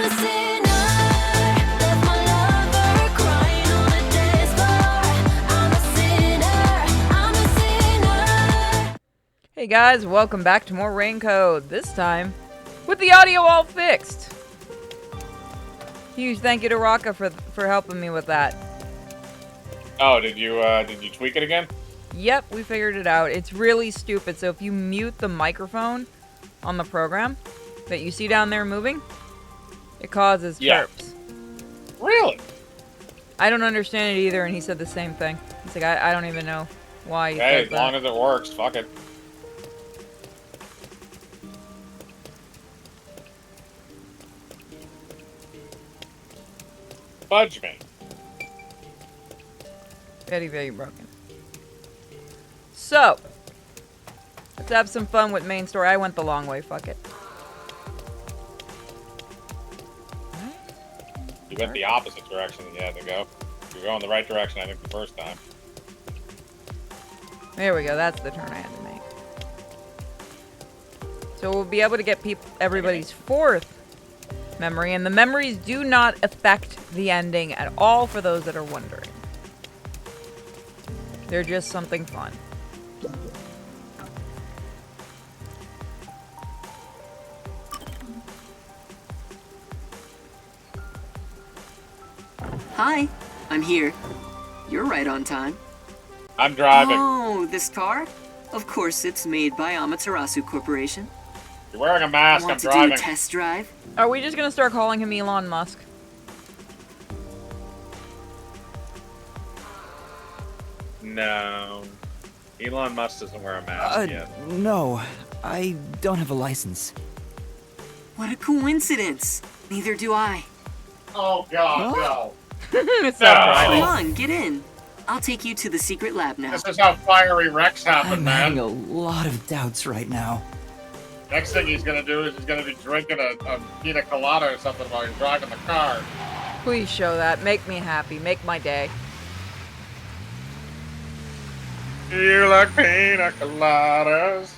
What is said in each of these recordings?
a sinner, left my lover crying on the dance floor. I'm a sinner, I'm a sinner. Hey guys, welcome back to more Rain Code. This time, with the audio all fixed. Huge thank you to Raka for helping me with that. Oh, did you tweak it again? Yep, we figured it out. It's really stupid. So if you mute the microphone on the program that you see down there moving, it causes chirps. Really? I don't understand it either, and he said the same thing. He's like, I don't even know why he Hey, says as that. long as it works, fuck it. Fudge me. Very, very broken. So, let's have some fun with main story. I went the long way, fuck it. You went the opposite direction than you had to go. You're going the right direction, I think, the first time. There we go, that's the turn I had to make. So we'll be able to get everybody's fourth memory, and the memories do not affect the ending at all for those that are wondering. They're just something fun. Hi, I'm here. You're right on time. I'm driving. Oh, this car? Of course, it's made by Amaterasu Corporation. You're wearing a mask, I'm Want to driving. do a test drive? Are we just gonna start calling him Elon Musk? No. Elon Musk doesn't wear a mask yet. No, I don't have a license. What a coincidence. Neither do I. Oh god, no. It's No. not Come driving. on, get in. I'll take you to the secret lab now. This is how fiery wrecks happen, I'm man. having a lot of doubts right now. Next thing he's gonna do is he's gonna be drinking a pina colada or something while he's driving the car. Please show that. Make me happy. Make my day. You like pina coladas.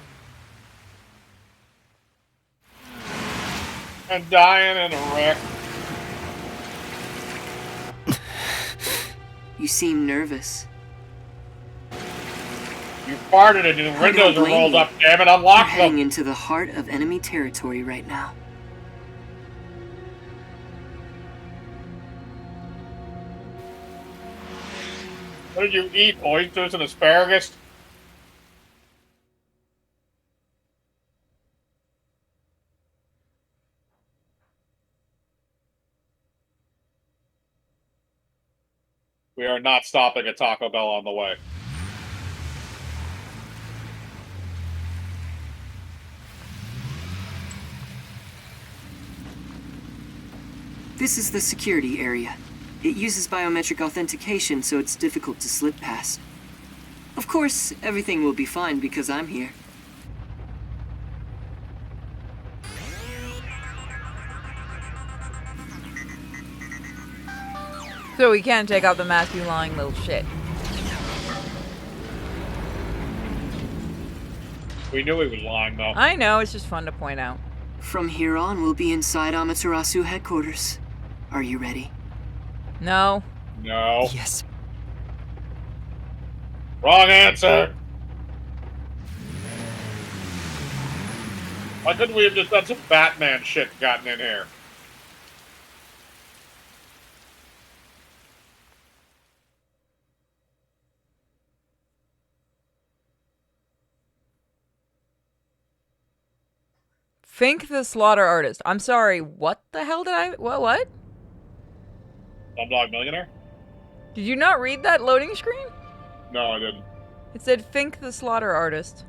And dying in a wreck. You seem nervous. You farted and your I windows don't are blame rolled you. up, damn it, You're unlock heading them! into the heart of enemy territory right now. What did you eat, oysters and asparagus? We are not stopping at Taco Bell on the way. This is the security area. It uses biometric authentication, so it's difficult to slip past. Of course, everything will be fine because I'm here. So we can take out the mask, you lying little shit. We knew he was lying, though. I know, it's just fun to point out. From here on, we'll be inside Amaterasu headquarters. Are you ready? No. No. Yes. Wrong answer! Why couldn't we have just done some Batman shit and gotten in here? Fink the Slaughter Artist. I'm sorry, what the hell did I... What? Slumdog Millionaire? Did you not read that loading screen? No, I didn't. It said Fink the Slaughter Artist.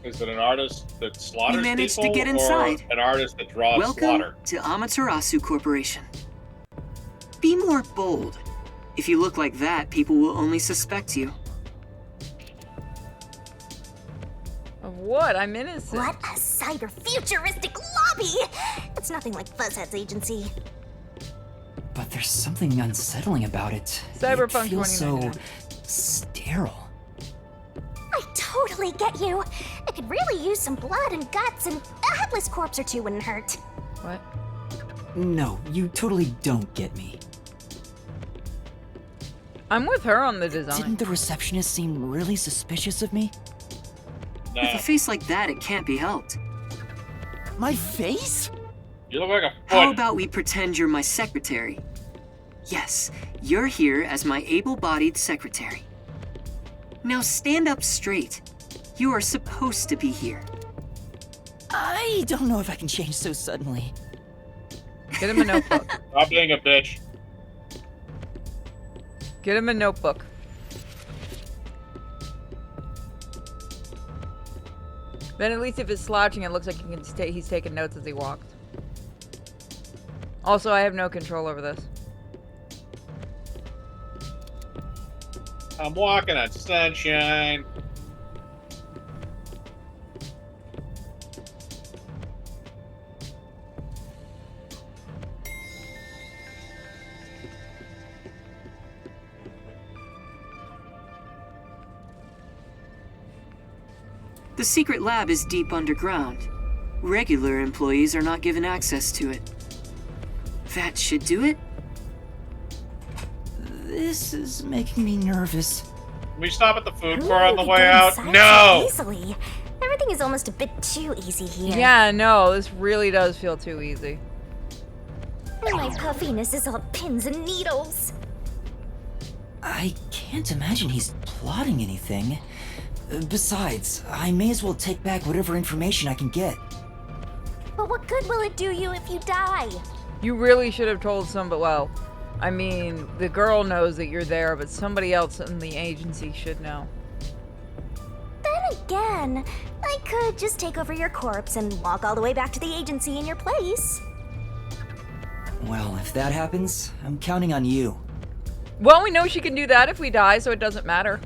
Is it an artist that slaughters We managed to people, get or inside. an artist that draws Welcome slaughter? to Amaterasu Corporation. Be more bold. If you look like that, people will only suspect you. Of what? I'm innocent. What a cyber-futuristic lobby! It's nothing like Fuzzhead's agency. But there's something unsettling about it. Cyberpunk it feels so 2099. sterile. I totally get you. It could really use some blood and guts and helpless corpse or two wouldn't hurt. What? No, you totally don't get me. I'm with her on the design. Didn't the receptionist seem really suspicious of me? Nah. With a face like that, it can't be helped. My face? You look like a How foot. about we pretend you're my secretary? Yes, you're here as my able-bodied secretary. Now stand up straight. You are supposed to be here. I don't know if I can change so suddenly. Get him a notebook. Stop being a bitch. Get him a notebook. Then at least if it's slouching, it looks like he's taking notes as he walks. Also, I have no control over this. I'm walking on sunshine. The secret lab is deep underground. Regular employees are not given access to it. That should do it. This is making me nervous. Can we stop at the food Ooh, court on the we way go out? inside so No! Easily. Everything is almost a bit too easy here. Yeah, no, this really does feel too easy. My puffiness is all pins and needles. I can't imagine he's plotting anything. Besides, I may as well take back whatever information I can get. But what good will it do you if you die? You really should have told somebody. Well, I mean, the girl knows that you're there, but somebody else in the agency should know. Then again, I could just take over your corpse and walk all the way back to the agency in your place. Well, if that happens, I'm counting on you. Well, we know she can do that if we die, so it doesn't matter.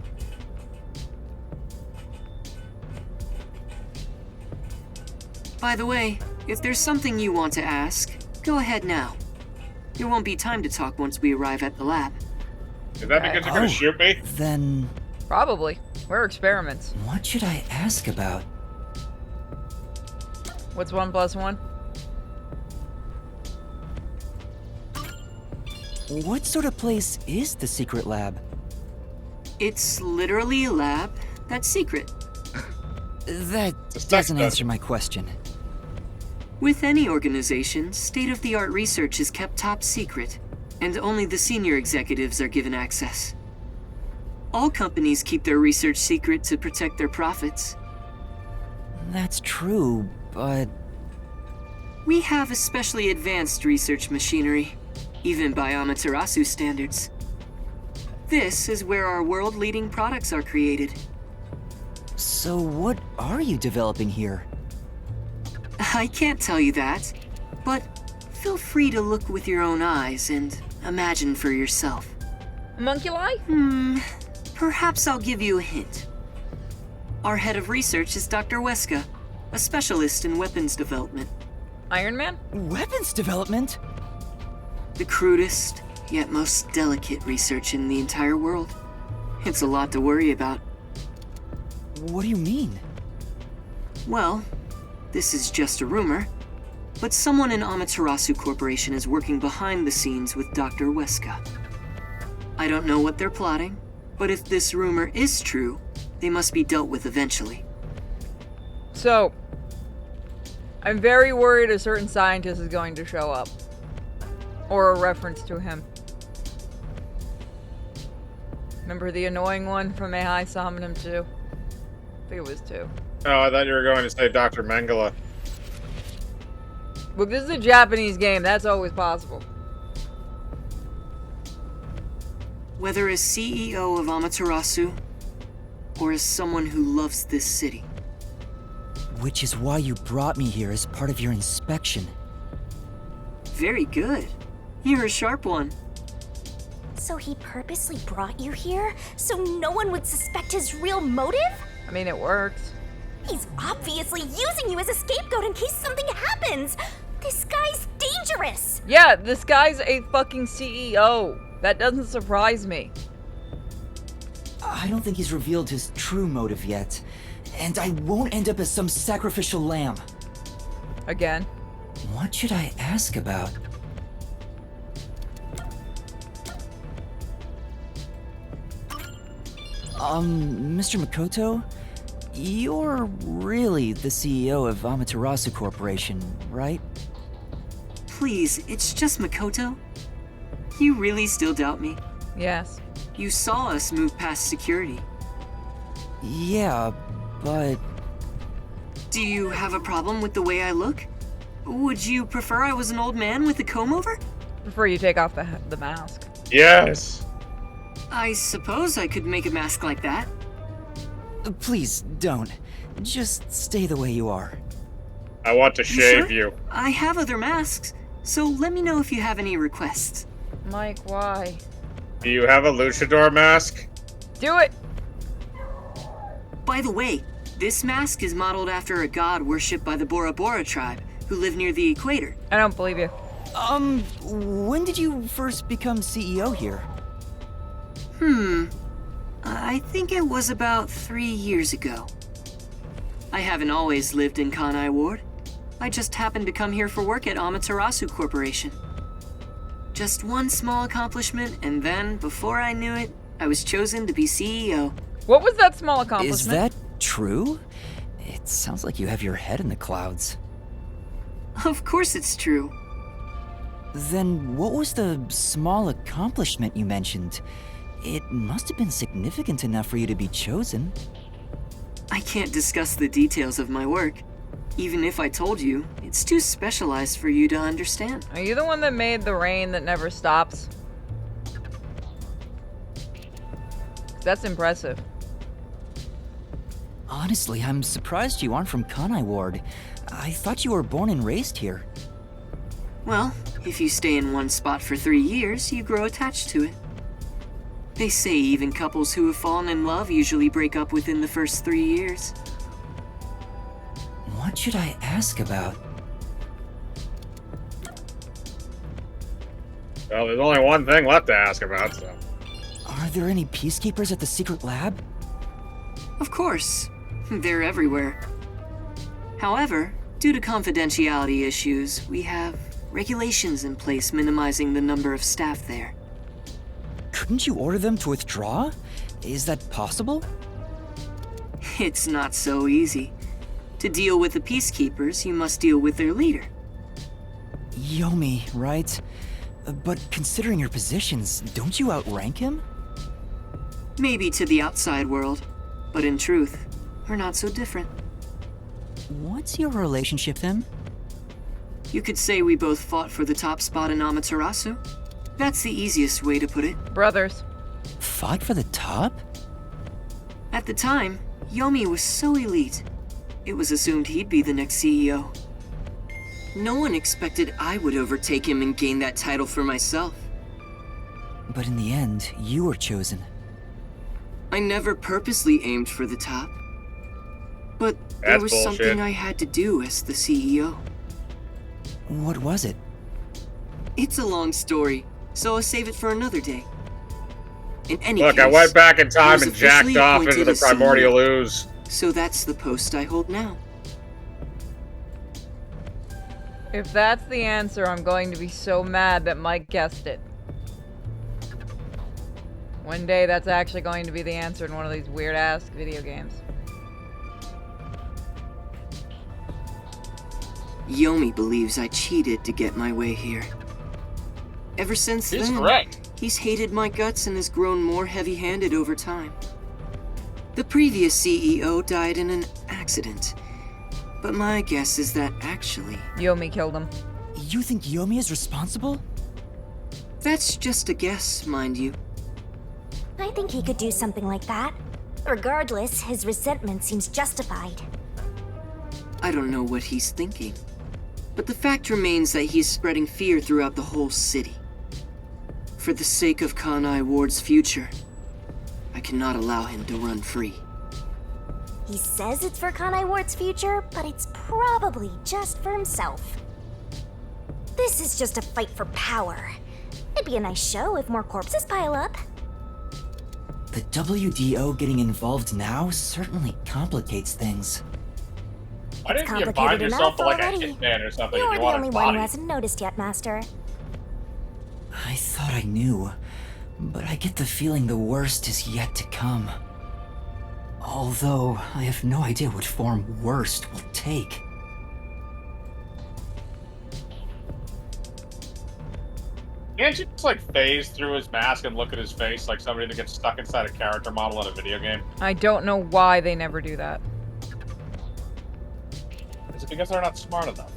By the way, if there's something you want to ask, go ahead now. There won't be time to talk once we arrive at the lab. Is that because you're gonna shoot me? Then, Probably. We're experiments. what should I ask about? What's 1 + 1? What sort of place is the secret lab? It's literally a lab that's secret. That It's a doesn't sex answer my question. With any organization, state-of-the-art research is kept top secret, and only the senior executives are given access. All companies keep their research secret to protect their profits. That's true, but We have especially advanced research machinery, even by Amaterasu standards. This is where our world-leading products are created. so what are you developing here? I can't tell you that, but feel free to look with your own eyes and imagine for yourself. Homunculi? Perhaps I'll give you a hint. Our head of research is Dr. Weska, a specialist in weapons development. Iron Man? Weapons development? The crudest, yet most delicate research in the entire world. It's a lot to worry about. What do you mean? Well, this is just a rumor, but someone in Amaterasu Corporation is working behind the scenes with Dr. Weska. I don't know what they're plotting, but if this rumor is true, they must be dealt with eventually. So, I'm very worried a certain scientist is going to show up. Or a reference to him. Remember the annoying one from AI Summoning 2? I think it was 2. Oh, I thought you were going to say Dr. Mengele. Look, this is a Japanese game. That's always possible. Whether as CEO of Amaterasu, or as someone who loves this city. Which is why you brought me here as part of your inspection. Very good. You're a sharp one. So he purposely brought you here so no one would suspect his real motive? I mean, it works. He's obviously using you as a scapegoat in case something happens. This guy's dangerous. Yeah, this guy's a fucking CEO. That doesn't surprise me. I don't think he's revealed his true motive yet, and I won't end up as some sacrificial lamb. Again. What should I ask about? Mr. Makoto? You're really the CEO of Amaterasu Corporation, right? Please, it's just Makoto. You really still doubt me? Yes. You saw us move past security. Yeah, but... Do you have a problem with the way I look? Would you prefer I was an old man with a comb over? Before you take off the mask. Yes. I suppose I could make a mask like that. Please, don't. Just stay the way you are. I want to shave sure? you. I have other masks, so let me know if you have any requests. Mike, why? Do you have a luchador mask? Do it! By the way, this mask is modeled after a god worshipped by the Bora Bora tribe, who live near the equator. I don't believe you. When did you first become CEO here? I think it was about 3 years ago. I haven't always lived in Kanai Ward. I just happened to come here for work at Amaterasu Corporation. Just one small accomplishment, and then, before I knew it, I was chosen to be CEO. What was that small accomplishment? Is that true? It sounds like you have your head in the clouds. Of course it's true. Then what was the small accomplishment you mentioned? It must have been significant enough for you to be chosen. I can't discuss the details of my work. Even if I told you, it's too specialized for you to understand. Are you the one that made the rain that never stops? That's impressive. Honestly, I'm surprised you aren't from Kanai Ward. I thought you were born and raised here. Well, if you stay in one spot for 3 years, you grow attached to it. They say even couples who have fallen in love usually break up within the first 3 years. What should I ask about? Well, there's only one thing left to ask about, so. Are there any peacekeepers at the secret lab? Of course, they're everywhere. However, due to confidentiality issues, we have regulations in place minimizing the number of staff there. Couldn't you order them to withdraw? Is that possible? It's not so easy. To deal with the peacekeepers, you must deal with their leader. Yomi, right? But considering your positions, don't you outrank him? Maybe to the outside world, but in truth, we're not so different. What's your relationship then? You could say we both fought for the top spot in Amaterasu. That's the easiest way to put it. Brothers. Fought for the top? At the time, Yomi was so elite. It was assumed he'd be the next CEO. No one expected I would overtake him and gain that title for myself. But in the end, you were chosen. I never purposely aimed for the top. But there That's was bullshit. something I had to do as the CEO. What was it? It's a long story, so I'll save it for another day. In any Look, case, I went back in I time was and jacked officially off into appointed the as CEO. primordial ooze. So that's the post I hold now. If that's the answer, I'm going to be so mad that Mike guessed it. One day that's actually going to be the answer in one of these weird-ass video games. Yomi believes I cheated to get my way here. Ever since He's then, correct. he's hated my guts and has grown more heavy-handed over time. The previous CEO died in an accident, but my guess is that actually, Yomi killed him. You think Yomi is responsible? that's just a guess, mind you. I think he could do something like that. Regardless, his resentment seems justified. I don't know what he's thinking, but the fact remains that he's spreading fear throughout the whole city. For the sake of Kanai Ward's future, I cannot allow him to run free. He says it's for Kanai Ward's future, but it's probably just for himself. This is just a fight for power. It'd be a nice show if more corpses pile up. The WDO getting involved now certainly complicates things. Why It's didn't you bind complicated yourself enough to like a already. hitman or something if You're you the want only his one who body? hasn't noticed yet, Master. I thought I knew, but I get the feeling the worst is yet to come. Although, I have no idea what form worst will take. Can't you just like phase through his mask and look at his face like somebody that gets stuck inside a character model in a video game? I don't know why they never do that. Is it because they're not smart enough?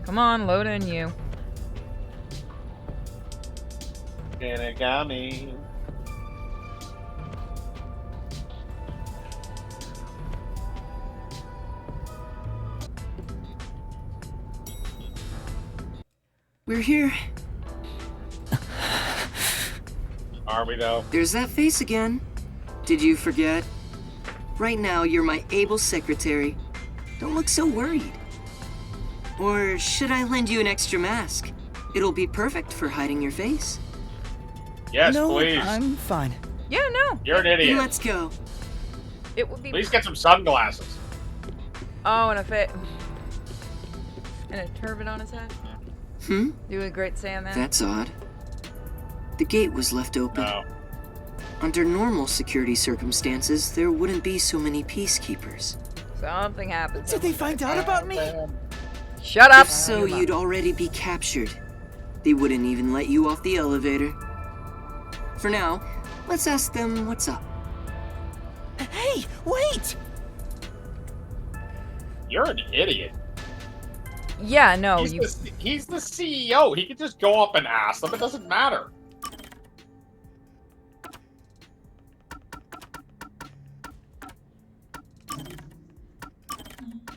Come on, load in you. Inagami. We're here. Are we though? There's that face again. Did you forget? Right now, you're my able secretary. Don't look so worried. Or should I lend you an extra mask? It'll be perfect for hiding your face. Yes, No, please. I'm fine. Yeah, no. You're an idiot. Let's go. It would be. Please get some sunglasses. Oh, and a fit. And a turban on his head. Hmm? Doing great Sandman. That's odd. The gate was left open. No. Under normal security circumstances, there wouldn't be so many peacekeepers. Something happened. Did they find out about me? Shut up. If so, you'd already be captured. They wouldn't even let you off the elevator. For now, let's ask them what's up. Hey, wait! You're an idiot. Yeah, no, He's the CEO. He can just go up and ask them. It doesn't matter.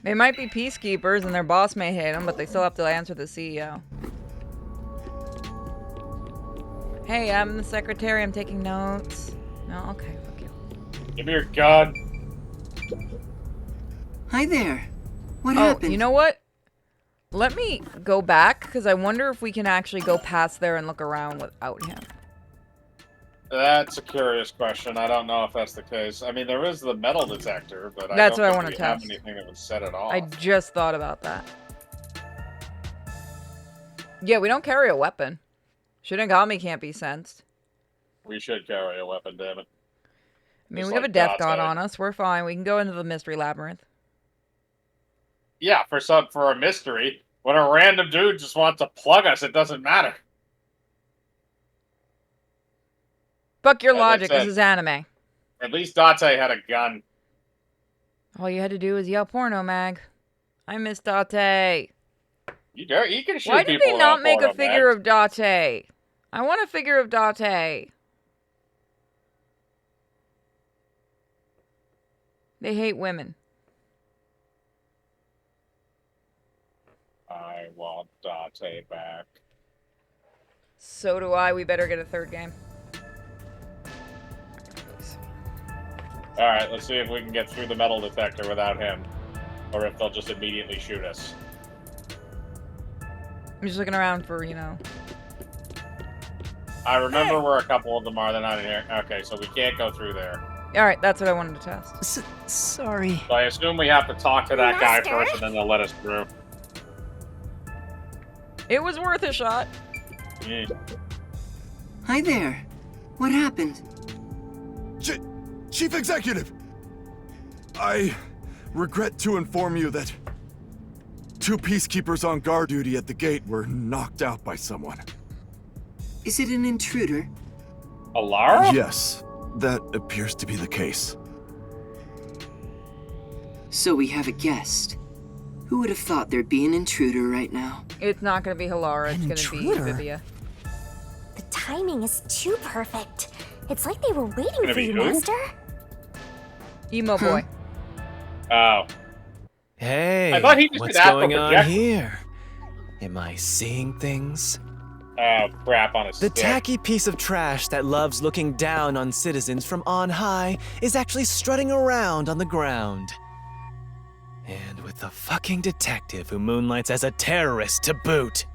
They might be peacekeepers and their boss may hate them, but they still have to answer the CEO. Hey, I'm the secretary. I'm taking notes. No, okay, fuck you. Give me your gun. Hi there. What Oh, happened? you know what? Let me go back, because I wonder if we can actually go past there and look around without him. That's a curious question. I don't know if that's the case. I mean, there is the metal detector, but That's I what I don't wanna think we have test. anything that would set it off. I just thought about that. Yeah, we don't carry a weapon. Shinigami can't be sensed. We should carry a weapon, damn it. I mean, Just we have a like death Date. god on us. We're fine. We can go into the mystery labyrinth. Yeah, for a mystery. When a random dude just wants to plug us, it doesn't matter. Fuck your As I logic. This said. is anime. At least Date had a gun. All you had to do was yell porno mag. I miss Date. You can shoot Why did people they not without make a porno figure mags. of Date? I want a figure of Date. They hate women. I want Date back. So do I. We better get a third game. Alright, let's see if we can get through the metal detector without him. Or if they'll just immediately shoot us. I'm just looking around for, you know. I remember where a couple of them are. They're not in here. Okay, so we can't go through there. Alright, that's what I wanted to test. Sorry. So I assume we have to talk to that guy Master? first and then they'll let us through. It was worth a shot. Mm. Hi there. What happened? Chief Executive! I regret to inform you that 2 peacekeepers on guard duty at the gate were knocked out by someone. Is it an intruder? Alara? Yes, that appears to be the case. So we have a guest. Who would have thought there'd be an intruder right now? It's not going to be Hilara. It's An going to be intruder? Vivia. The timing is too perfect. It's like they were waiting Gonna for be you, who? Master. Emo boy. Oh. Hey, I thought he just what's did astral going on projection. here? Am I seeing things? Oh, crap on a The stick. tacky piece of trash that loves looking down on citizens from on high is actually strutting around on the ground. And with the fucking detective who moonlights as a terrorist to boot.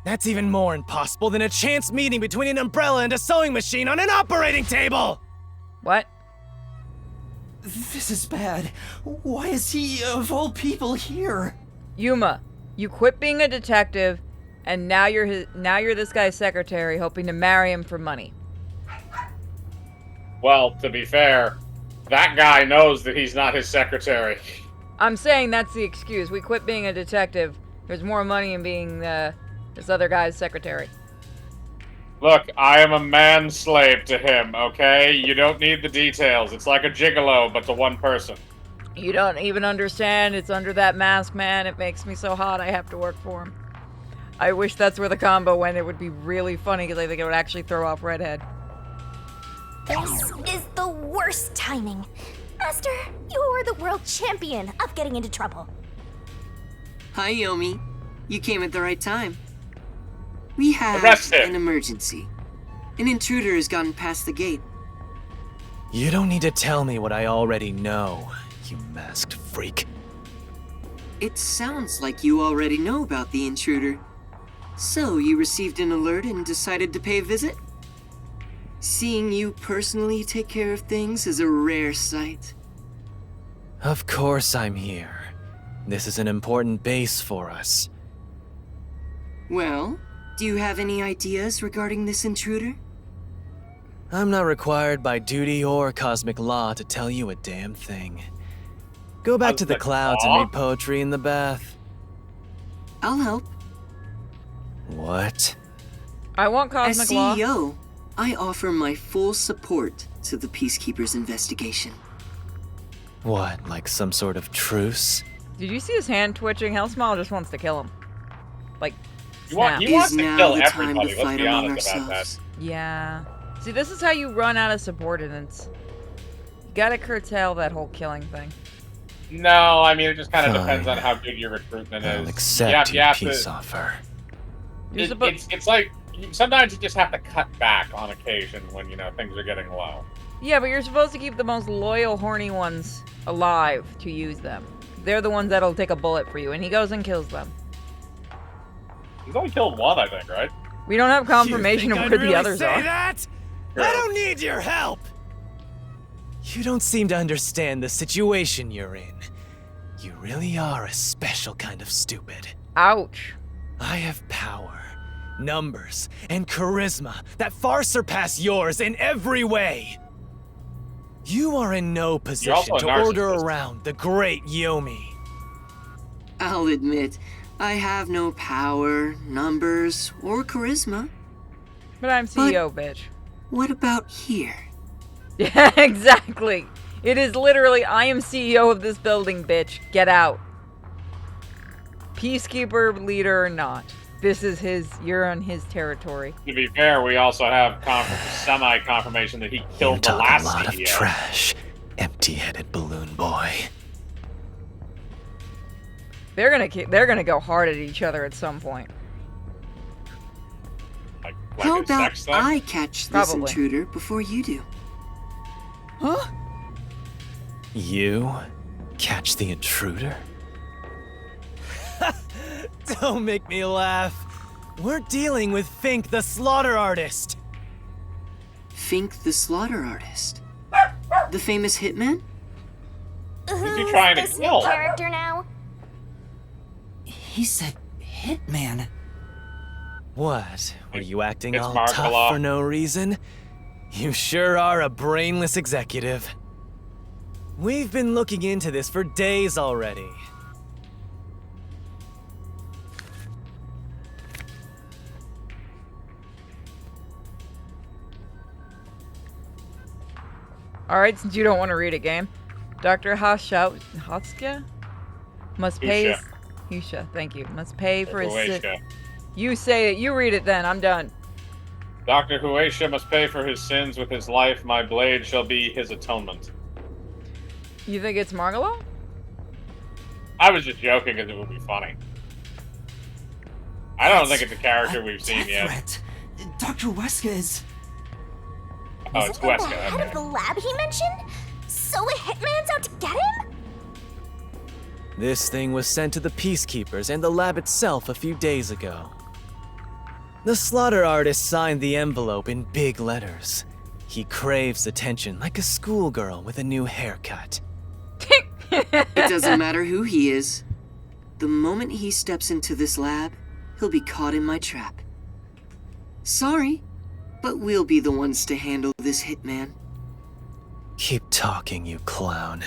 That's even more impossible than a chance meeting between an umbrella and a sewing machine on an operating table! What? This is bad. Why is he, of all people, here? Yuma, you quit being a detective, and now you're this guy's secretary, hoping to marry him for money. Well, to be fair, that guy knows that he's not his secretary. I'm saying that's the excuse. We quit being a detective. There's more money in being this other guy's secretary. Look, I am a man-slave to him, okay? You don't need the details. It's like a gigolo, but to one person. You don't even understand. It's under that mask, man. It makes me so hot I have to work for him. I wish that's where the combo went. It would be really funny because I think it would actually throw off Redhead. This is the worst timing. Master, you are the world champion of getting into trouble. Hi, Yomi. You came at the right time. We have Arrest him. an emergency. An intruder has gotten past the gate. You don't need to tell me what I already know, you masked freak. It sounds like you already know about the intruder. So, you received an alert and decided to pay a visit? Seeing you personally take care of things is a rare sight. Of course I'm here. This is an important base for us. Well, do you have any ideas regarding this intruder? I'm not required by duty or cosmic law to tell you a damn thing. Go back to the Cosmic clouds law? and read poetry in the bath. I'll help. What? I want As Cosmic Law. CEO, I offer my full support to the Peacekeepers' investigation. What, like some sort of truce? Did you see his hand twitching? Hellsmile just wants to kill him. Like, He wants Is to now kill the time everybody, to let's fight be among honest about that. ourselves? yeah. See, this is how you run out of subordinates. You gotta curtail that whole killing thing. No, I mean, it just kind of depends Fine. on how good your recruitment I'll is. accept you your have peace to, offer. You're suppo- it's like, sometimes you just have to cut back on occasion when, things are getting low. Yeah, but you're supposed to keep the most loyal, horny ones alive to use them. They're the ones that'll take a bullet for you, and he goes and kills them. He's only killed one, I think, right? We don't have confirmation You of think where I'd the really others say are. That? Sure. I don't need your help! You don't seem to understand the situation you're in. You really are a special kind of stupid. Ouch. I have power, numbers, and charisma that far surpass yours in every way. You are in no position also a to order narcissist. around the great Yomi. I'll admit, I have no power, numbers, or charisma. But I'm CEO, bitch. What about here? Yeah, exactly. It is literally, I am CEO of this building, bitch. Get out. Peacekeeper, leader or not. This is you're on his territory. To be fair, we also have semi-confirmation that he You killed the talk last a lot of CEO. trash, empty-headed balloon boy. They're gonna go hard at each other at some point. Like How a about sex thing? I catch this Probably. intruder before you do? Huh? You catch the intruder? Don't make me laugh. We're dealing with Fink the slaughter artist. Fink the slaughter artist. The famous hitman? Who's trying to this kill? new character now? He said hitman. What? Were you acting It's all Mark tough Law. for no reason? You sure are a brainless executive. We've been looking into this for days already. Alright, since you don't want to read a game. Dr. Hotska must pay Husha. Husha, thank you. Must pay for his Huesha. You say it, you read it then, I'm done. Dr. Huesha must pay for his sins with his life. My blade shall be his atonement. You think it's Margalo? I was just joking because it would be funny. I don't think it's a character we've seen Death yet. threat. Dr. Weska is... Oh, it's Isn't that the Weska. head Okay. of the lab he mentioned? So a hitman's out to get him? This thing was sent to the Peacekeepers and the lab itself a few days ago. The slaughter artist signed the envelope in big letters. He craves attention like a schoolgirl with a new haircut. It doesn't matter who he is. The moment he steps into this lab, he'll be caught in my trap. Sorry, but we'll be the ones to handle this hitman. Keep talking, you clown.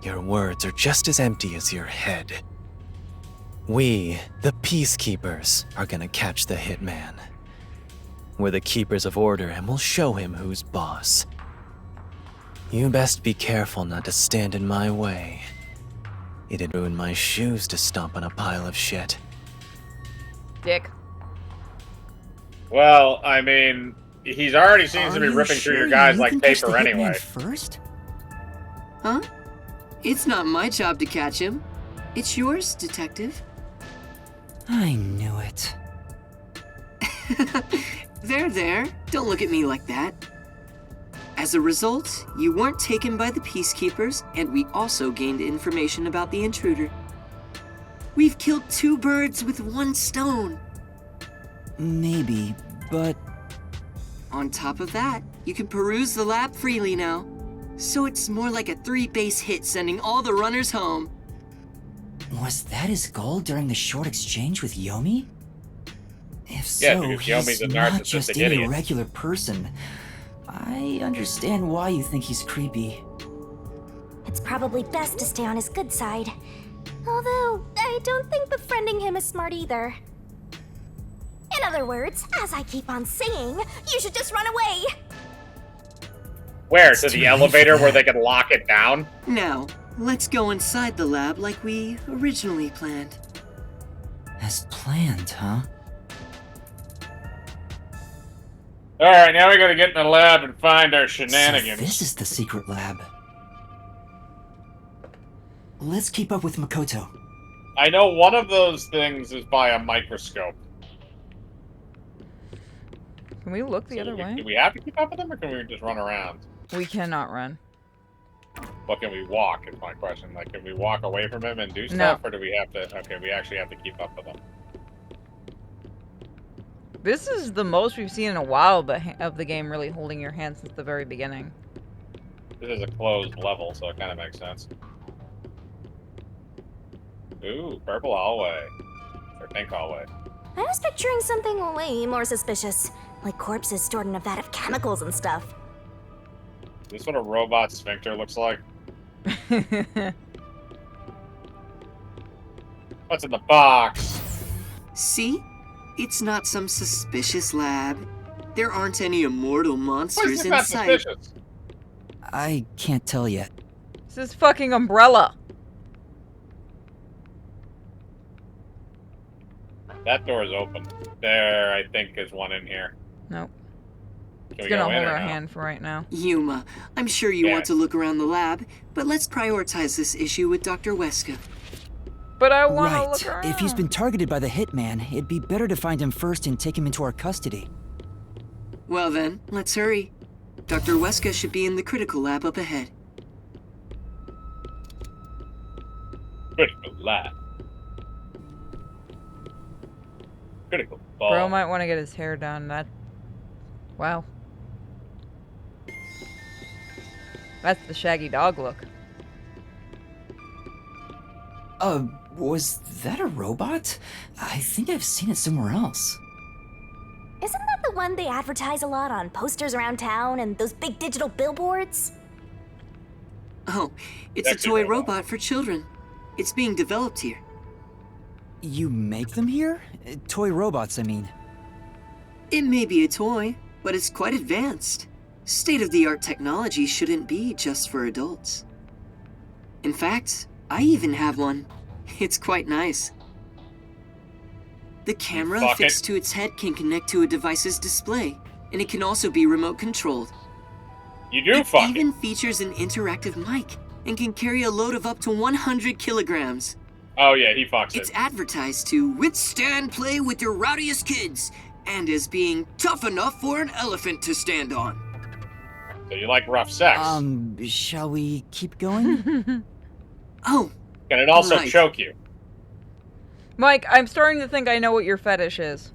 Your words are just as empty as your head. We, the Peacekeepers, are gonna catch the hitman. We're the keepers of order and we'll show him who's boss. You best be careful not to stand in my way. It'd ruin my shoes to stomp on a pile of shit. Dick. Well, I mean, he's already seems to be ripping through your guys like paper anyway. First? Huh? It's not my job to catch him. It's yours, Detective. I knew it. There. Don't look at me like that. As a result, you weren't taken by the Peacekeepers, and we also gained information about the intruder. We've killed 2 birds with 1 stone. Maybe, but On top of that, you can peruse the lab freely now. So it's more like a 3-base hit sending all the runners home. was that his goal during the short exchange with Yomi? If Yeah, so, because he's Yomi's a not narcissistic just any idiot. regular person. I understand why you think he's creepy. It's probably best to stay on his good side. Although, I don't think befriending him is smart either. In other words, as I keep on saying, you should just run away! Where? It's To too the late elevator for where that. they can lock it down? Now, let's go inside the lab like we originally planned. As planned, huh? Alright, now we gotta get in the lab and find our So shenanigans. this is the secret lab. Let's keep up with Makoto. I know one of those things is by a microscope. Can we look the So other do way? we have to keep up with them, or can we just run around? We cannot run. What can we walk, is my question. Like, can we walk away from him and do No. stuff, or do we have to... Okay, we actually have to keep up with him. This is the most we've seen in a while of the game really holding your hand since the very beginning. This is a closed level, so it kind of makes sense. Ooh, purple hallway. Or pink hallway. I was picturing something way more suspicious, like corpses stored in a vat of chemicals and stuff. Is this what a robot sphincter looks like? What's in the box? See? It's not some suspicious lab. There aren't any immortal Why is monsters this in not sight. suspicious? I can't tell yet. This is fucking Umbrella. That door is open. There, I think, is one in here. Nope. Can It's we gonna go in hold or our no? hand for right now. Yuma, I'm sure you want Yes. to look around the lab, but let's prioritize this issue with Dr. Weska. But I want to Right. look around. If he's been targeted by the hitman, it'd be better to find him first and take him into our custody. Well then, let's hurry. Dr. Weska should be in the critical lab up ahead. Critical lab. Critical ball. Bro might want to get his hair done. That. Wow. That's the Shaggy Dog look. Was that a robot? I think I've seen it somewhere else. Isn't that the one they advertise a lot on posters around town and those big digital billboards? Oh, it's Sexy a toy robot. robot for children. It's being developed here. You make them here? Toy robots, I mean. It may be a toy, but it's quite advanced. State-of-the-art technology shouldn't be just for adults. In fact, I even have one. It's quite nice. The camera fuck fixed it. to its head can connect to a device's display, and it can also be remote controlled. You do It fuck even it. features an interactive mic and can carry a load of up to 100 kilograms. Oh yeah, he fucks It's it. advertised to withstand play with your rowdiest kids, and as being tough enough for an elephant to stand on. So you like rough sex. Shall we keep going? Oh, Can it also right. choke you? Mike, I'm starting to think I know what your fetish is.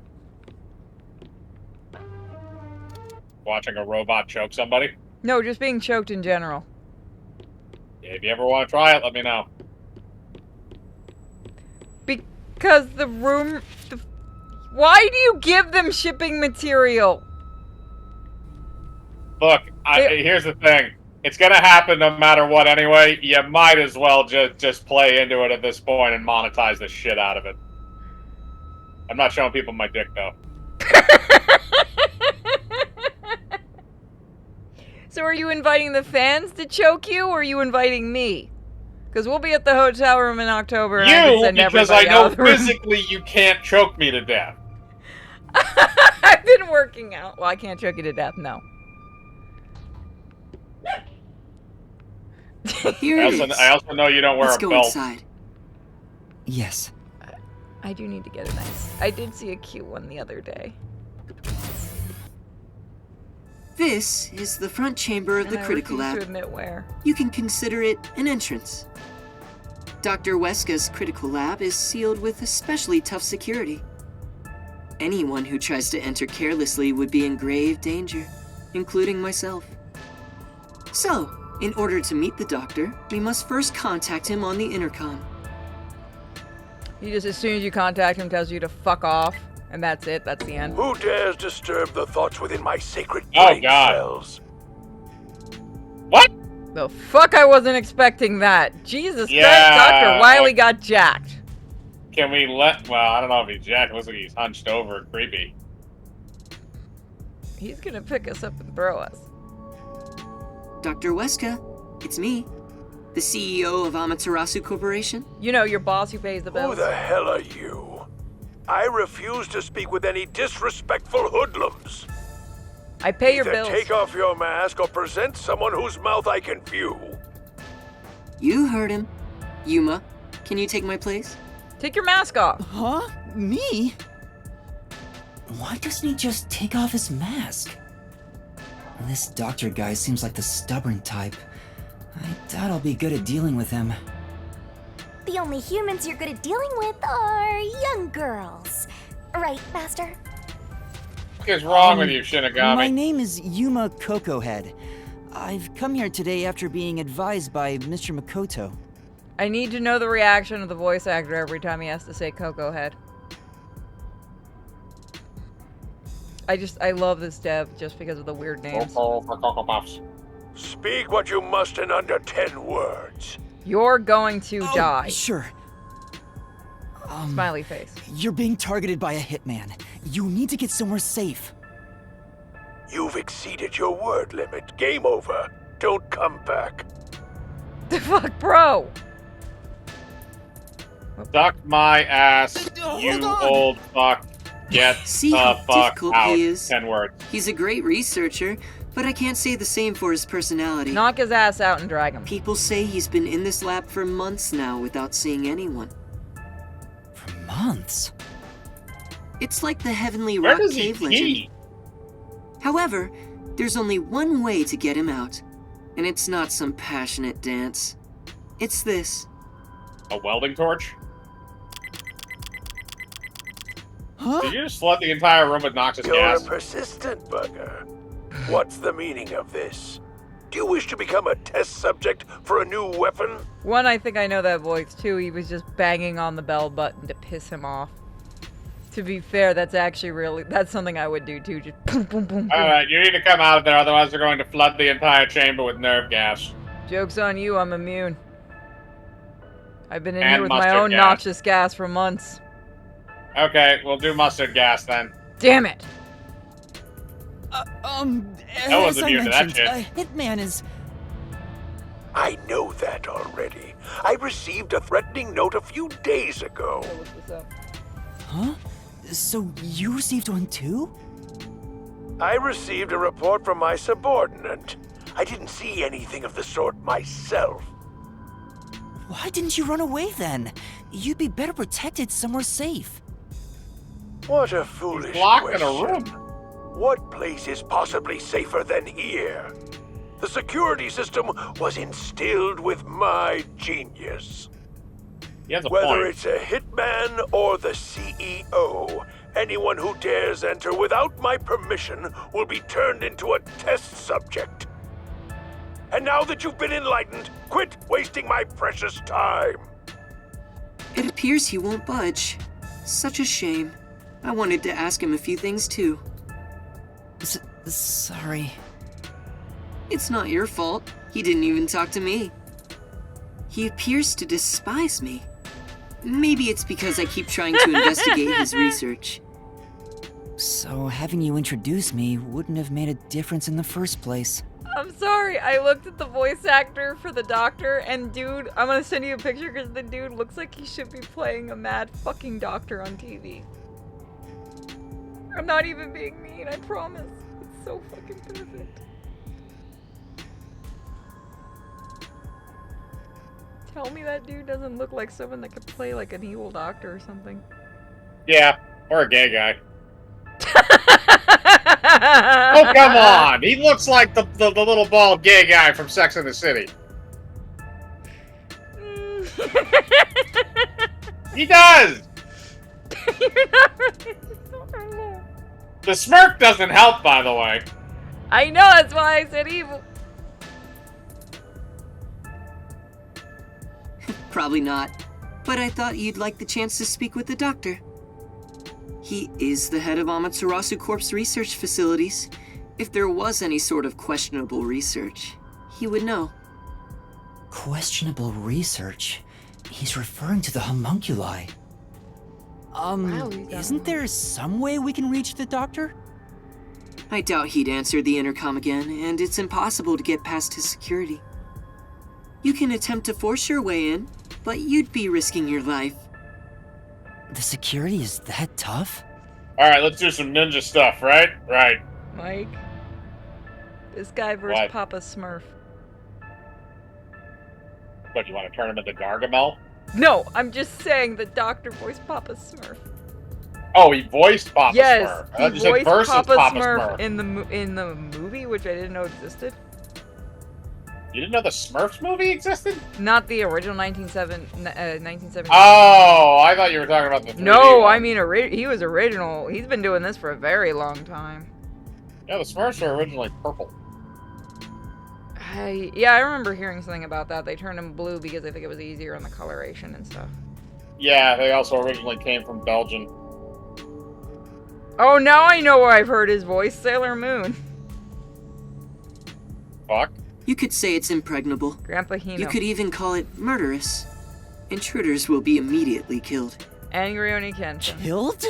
Watching a robot choke somebody? No, just being choked in general. Yeah, if you ever want to try it, let me know. Because the room... Why do you give them shipping material? Look, here's the thing. It's gonna happen no matter what anyway. You might as well just play into it at this point and monetize the shit out of it. I'm not showing people my dick, though. So are you inviting the fans to choke you, or are you inviting me? Because we'll be at the hotel room in October, and I can send Because I everybody out know of the room. physically you can't choke me to death. I've been working out. Well, I can't choke you to death, no. Here it is. I also know you don't wear Let's a go belt. inside. Yes. I do need to get a nice... I did see a cute one the other day. This is the front chamber of And the I critical refuse lab. to admit where. You can consider it an entrance. Dr. Weska's critical lab is sealed with especially tough security. Anyone who tries to enter carelessly would be in grave danger, including myself. So, in order to meet the doctor, we must first contact him on the intercom. He just, as soon as you contact him, tells you to fuck off, and that's it. That's the end. Who dares disturb the thoughts within my sacred Oh, brain God. cells? What? The fuck, I wasn't expecting that. Jesus Yeah, Christ, Dr. Wiley got jacked. Can we let... Well, I don't know if he's jacked. It looks like he's hunched over and creepy. He's gonna pick us up and throw us. Dr. Weska, it's me, the CEO of Amaterasu Corporation. You know, your boss who pays the Who bills. the hell are you? I refuse to speak with any disrespectful hoodlums. I pay your Either bills. take off your mask or present someone whose mouth I can view. You heard him. Yuma, can you take my place? Take your mask off. Huh? Me? Why doesn't he just take off his mask? This doctor guy seems like the stubborn type. I doubt I'll be good at dealing with him. The only humans you're good at dealing with are young girls. Right, Master? What is wrong with you, Shinigami? My name is Yuma Cocohead. I've come here today after being advised by Mr. Makoto. I need to know the reaction of the voice actor every time he has to say Coco Head. I love this dev just because of the weird names. Coco for Cocoa Puffs. Speak what you must in under 10 words. You're going to die. Sure. Smiley face. You're being targeted by a hitman. You need to get somewhere safe. You've exceeded your word limit. Game over. Don't come back. The fuck, bro? Suck my ass, you Hold on. old fuck. Get See the how fuck difficult out. he is? 10 words. He's a great researcher, but I can't say the same for his personality. Knock his ass out and drag him. People say he's been in this lab for months now without seeing anyone. For months? It's like the Heavenly Where Rock does he Cave legend. pee? However, there's only one way to get him out, and it's not some passionate dance. It's this. A welding torch? Huh? Did you just flood the entire room with noxious You're gas? a persistent bugger. What's the meaning of this? Do you wish to become a test subject for a new weapon? One, I think I know that voice. Two, he was just banging on the bell button to piss him off. To be fair, that's actually that's something I would do too. Just boom, boom, boom, boom. Alright, you need to come out of there, otherwise they're going to flood the entire chamber with nerve gas. Joke's on you, I'm immune. I've been in And here with my mustard own gas. noxious gas for months. Okay, we'll do mustard gas then. Damn it! No one's as I immune to that mentioned, shit. a hitman is... I know that already. I received a threatening note a few days ago. I'll look this up. Huh? So you received one too? I received a report from my subordinate. I didn't see anything of the sort myself. Why didn't you run away then? You'd be better protected somewhere safe. What a foolish locked in a question. room. What place is possibly safer than here? The security system was instilled with my genius. He has a Whether point. it's a hitman or the CEO, Anyone who dares enter without my permission will be turned into a test subject. And now that you've been enlightened, quit wasting my precious time. It appears he won't budge. Such a shame. I wanted to ask him a few things too. Sorry. It's not your fault. He didn't even talk to me. He appears to despise me. Maybe it's because I keep trying to investigate his research. So having you introduce me wouldn't have made a difference in the first place. I'm sorry, I looked at the voice actor for the doctor, and dude, I'm gonna send you a picture because the dude looks like he should be playing a mad fucking doctor on TV. I'm not even being mean, I promise. It's so fucking perfect. Tell me that dude doesn't look like someone that could play like an evil doctor or something. Yeah, or a gay guy. Oh, come on! He looks like the little bald gay guy from Sex and the City. He does! You're not right. It's not right. The smirk doesn't help, by the way. I know, that's why I said evil. Probably not. But I thought you'd like the chance to speak with the doctor. He is the head of Amaterasu Corp's research facilities. If there was any sort of questionable research, he would know. Questionable research? He's referring to the homunculi. Wow, he's Isn't there some way we can reach the doctor? I doubt he'd answer the intercom again, and it's impossible to get past his security. You can attempt to force your way in, but you'd be risking your life. The security is that tough? Alright, let's do some ninja stuff, right? Right. Mike. This guy versus What? Papa Smurf. What, you want to turn him into Gargamel? No, I'm just saying the doctor voiced Papa Smurf. Oh, he voiced Papa Yes, Smurf. I he thought you said voiced versus Papa, Papa Smurf, Smurf. in the movie, which I didn't know existed. You didn't know the Smurfs movie existed? Not the original 1970. Oh, I thought you were talking about the 3D No, one. I mean he was original. He's been doing this for a very long time. Yeah, the Smurfs were originally purple. Yeah, I remember hearing something about that. They turned him blue because I think it was easier on the coloration and stuff. Yeah, they also originally came from Belgium. Oh, now I know where I've heard his voice, Sailor Moon. Fuck. You could say it's impregnable. Grandpa Hino. You could even call it murderous. Intruders will be immediately killed. Angry Oni Kenshin. Killed?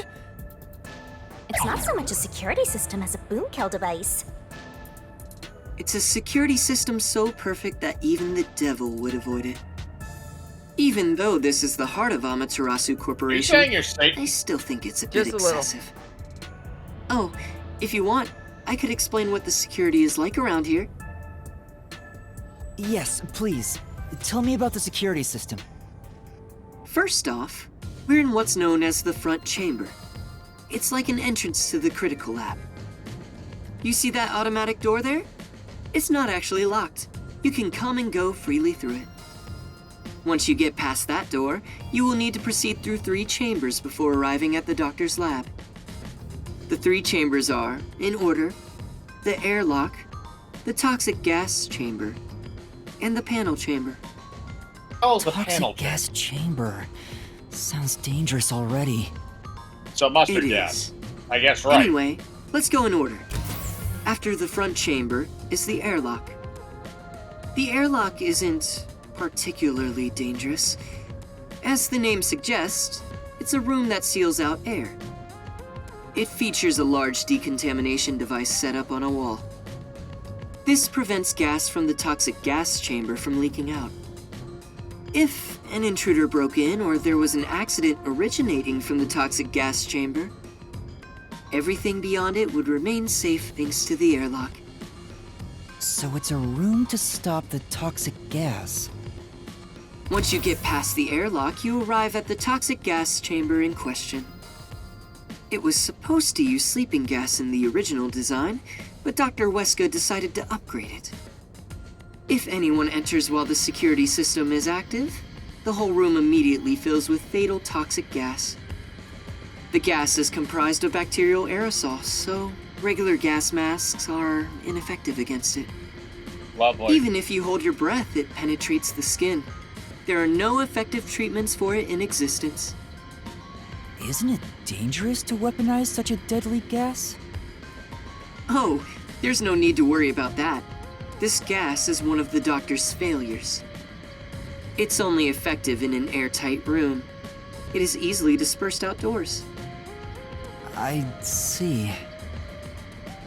It's not so much a security system as a boom kill device. It's a security system so perfect that even the devil would avoid it. Even though this is the heart of Amaterasu Are you Corporation, saying you're I Satan? still think it's a bit Just a little. excessive. Oh, if you want, I could explain what the security is like around here. Yes, please. Tell me about the security system. First off, we're in what's known as the front chamber. It's like an entrance to the critical lab. You see that automatic door there? It's not actually locked. You can come and go freely through it. Once you get past that door, you will need to proceed through 3 chambers before arriving at the doctor's lab. The 3 chambers are, in order, the airlock, the toxic gas chamber, and the panel chamber. Oh, the panel. Toxic gas chamber. Sounds dangerous already. So mustard It gas. is. I guess right. Anyway, let's go in order. After the front chamber is the airlock. The airlock isn't particularly dangerous. As the name suggests, it's a room that seals out air. It features a large decontamination device set up on a wall. This prevents gas from the toxic gas chamber from leaking out. If an intruder broke in or there was an accident originating from the toxic gas chamber, everything beyond it would remain safe thanks to the airlock. So it's a room to stop the toxic gas. Once you get past the airlock, you arrive at the toxic gas chamber in question. It was supposed to use sleeping gas in the original design, but Dr. Weska decided to upgrade it. If anyone enters while the security system is active, the whole room immediately fills with fatal toxic gas. The gas is comprised of bacterial aerosols, so regular gas masks are ineffective against it. Lovely. Even if you hold your breath, it penetrates the skin. There are no effective treatments for it in existence. Isn't it dangerous to weaponize such a deadly gas? Oh, there's no need to worry about that. This gas is one of the doctor's failures. It's only effective in an airtight room. It is easily dispersed outdoors. I see.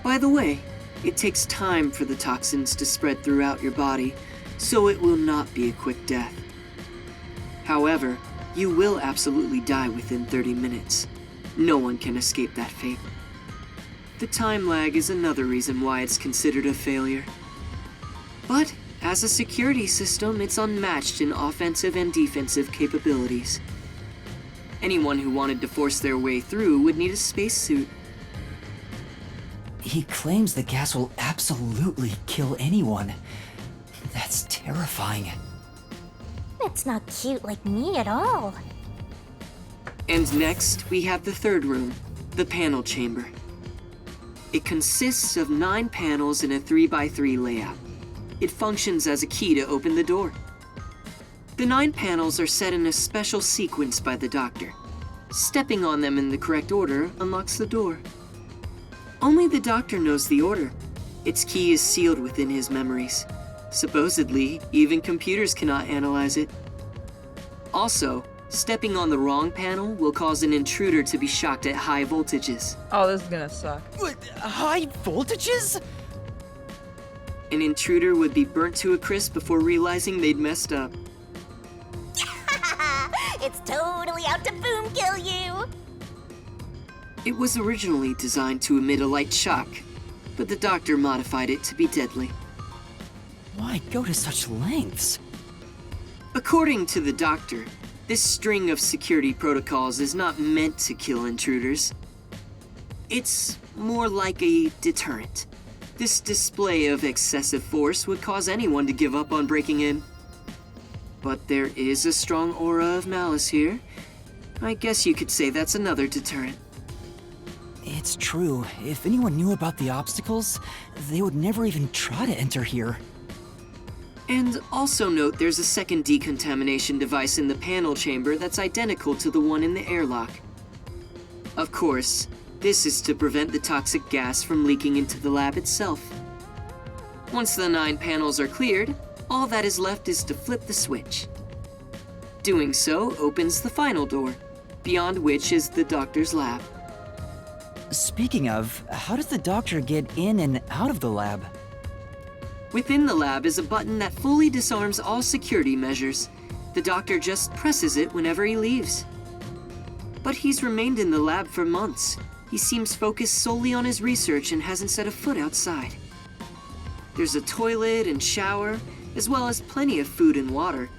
By the way, it takes time for the toxins to spread throughout your body, so it will not be a quick death. However, you will absolutely die within 30 minutes. No one can escape that fate. The time lag is another reason why it's considered a failure. But, as a security system, it's unmatched in offensive and defensive capabilities. Anyone who wanted to force their way through would need a spacesuit. He claims the gas will absolutely kill anyone. That's terrifying. It's not cute like me at all. And next, we have the third room, the panel chamber. It consists of 9 panels in a 3x3 layout. It functions as a key to open the door. The 9 panels are set in a special sequence by the doctor. Stepping on them in the correct order unlocks the door. Only the doctor knows the order. Its key is sealed within his memories. Supposedly, even computers cannot analyze it. Also, stepping on the wrong panel will cause an intruder to be shocked at high voltages. Oh, this is gonna suck. What, high voltages? An intruder would be burnt to a crisp before realizing they'd messed up. It's totally out to boom kill you! It was originally designed to emit a light shock, but the doctor modified it to be deadly. Why go to such lengths? According to the doctor, this string of security protocols is not meant to kill intruders. It's more like a deterrent. This display of excessive force would cause anyone to give up on breaking in. But there is a strong aura of malice here. I guess you could say that's another deterrent. It's true. If anyone knew about the obstacles, they would never even try to enter here. And also note there's a second decontamination device in the panel chamber that's identical to the one in the airlock. Of course, this is to prevent the toxic gas from leaking into the lab itself. Once the 9 panels are cleared, all that is left is to flip the switch. Doing so opens the final door, beyond which is the doctor's lab. Speaking of, how does the doctor get in and out of the lab? Within the lab is a button that fully disarms all security measures. The doctor just presses it whenever he leaves. But he's remained in the lab for months. He seems focused solely on his research and hasn't set a foot outside. There's a toilet and shower, as well as plenty of food and water.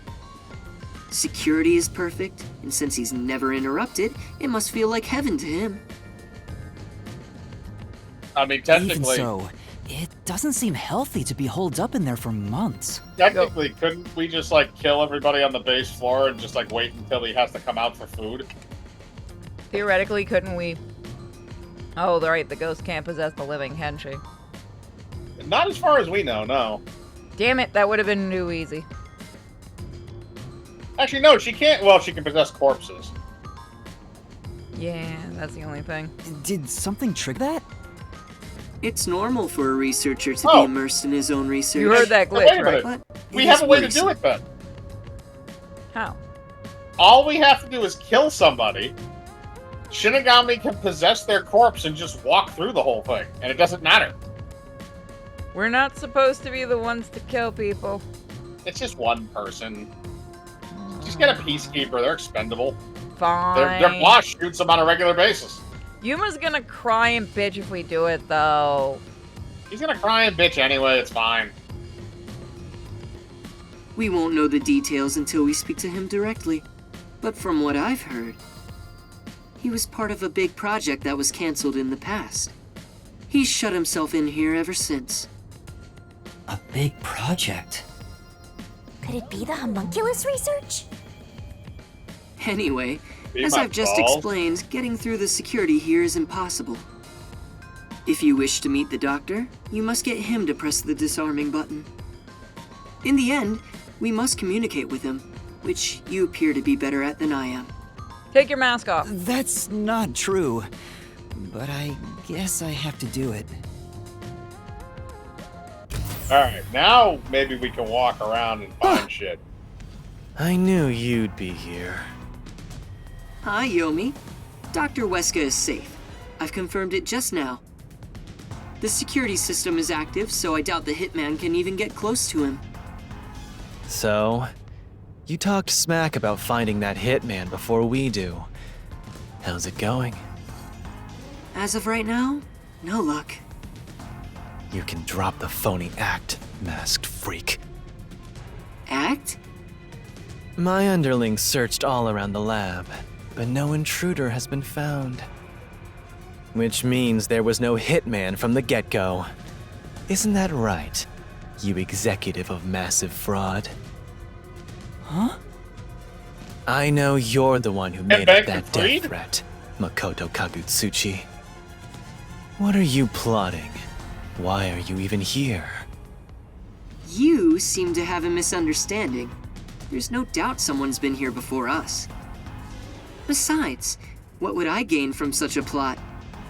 Security is perfect, and since he's never interrupted, it must feel like heaven to him. I mean, Even technically, so, it doesn't seem healthy to be holed up in there for months. couldn't we just like kill everybody on the base floor and just like wait until he has to come out for food? Theoretically, couldn't we? Oh, right, the ghost can't possess the living, can she? Not as far as we know, no. Damn it, that would have been too easy. Actually, no, she can't. Well, she can possess corpses. Yeah, that's the only thing. Did something trigger that? It's normal for a researcher to Oh. be immersed in his own research. You heard that But wait glitch, a right? minute. But We it have is a way to worrisome. do it then. How? All we have to do is kill somebody. Shinigami can possess their corpse and just walk through the whole thing, and it doesn't matter. We're not supposed to be the ones to kill people. It's just one person. Just get a peacekeeper. They're expendable. Fine. Their boss shoots them on a regular basis. Yuma's gonna cry and bitch if we do it, though. He's gonna cry and bitch anyway. It's fine. We won't know the details until we speak to him directly. But from what I've heard, he was part of a big project that was cancelled in the past. He's shut himself in here ever since. A big project. Could it be the homunculus research? Anyway, Be as my I've just balls. explained, getting through the security here is impossible. If you wish to meet the doctor, you must get him to press the disarming button. In the end, we must communicate with him, which you appear to be better at than I am. Take your mask off. That's not true. But I guess I have to do it. Alright, now maybe we can walk around and find shit. I knew you'd be here. Hi, Yomi. Dr. Weska is safe. I've confirmed it just now. The security system is active, so I doubt the hitman can even get close to him. So, you talked smack about finding that hitman before we do. How's it going? As of right now, no luck. You can drop the phony act, masked freak. Act? My underlings searched all around the lab, but no intruder has been found. Which means there was no hitman from the get-go. Isn't that right, you executive of massive fraud? Huh? I know you're the one who made back up to that Freed? death threat, Makoto Kagutsuchi. What are you plotting? Why are you even here? You seem to have a misunderstanding. There's no doubt someone's been here before us. Besides, what would I gain from such a plot?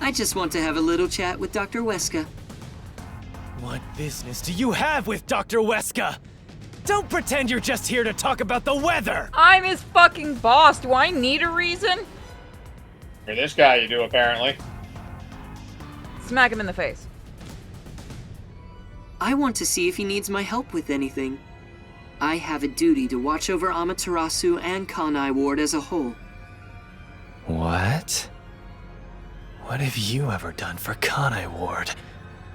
I just want to have a little chat with Dr. Weska. What business do you have with Dr. Weska? Don't pretend you're just here to talk about the weather! I'm his fucking boss. Do I need a reason? For this guy you do, apparently. Smack him in the face. I want to see if he needs my help with anything. I have a duty to watch over Amaterasu and Kanai Ward as a whole. What? What have you ever done for Kanai Ward?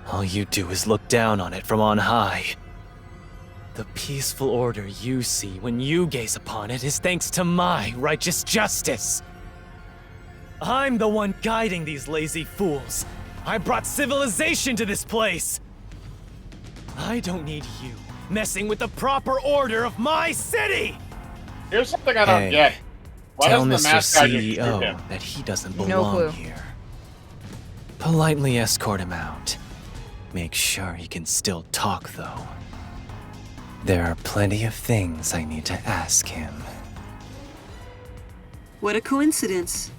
All you do is look down on it from on high. The peaceful order you see when you gaze upon it is thanks to my righteous justice. I'm the one guiding these lazy fools. I brought civilization to this place. I don't need you messing with the proper order of my city! Here's something I don't Hey, get. Why Tell doesn't the Mr. mask guy just shoot CEO him? that he doesn't No belong clue. here. Politely escort him out. Make sure he can still talk, though. There are plenty of things I need to ask him. What a coincidence.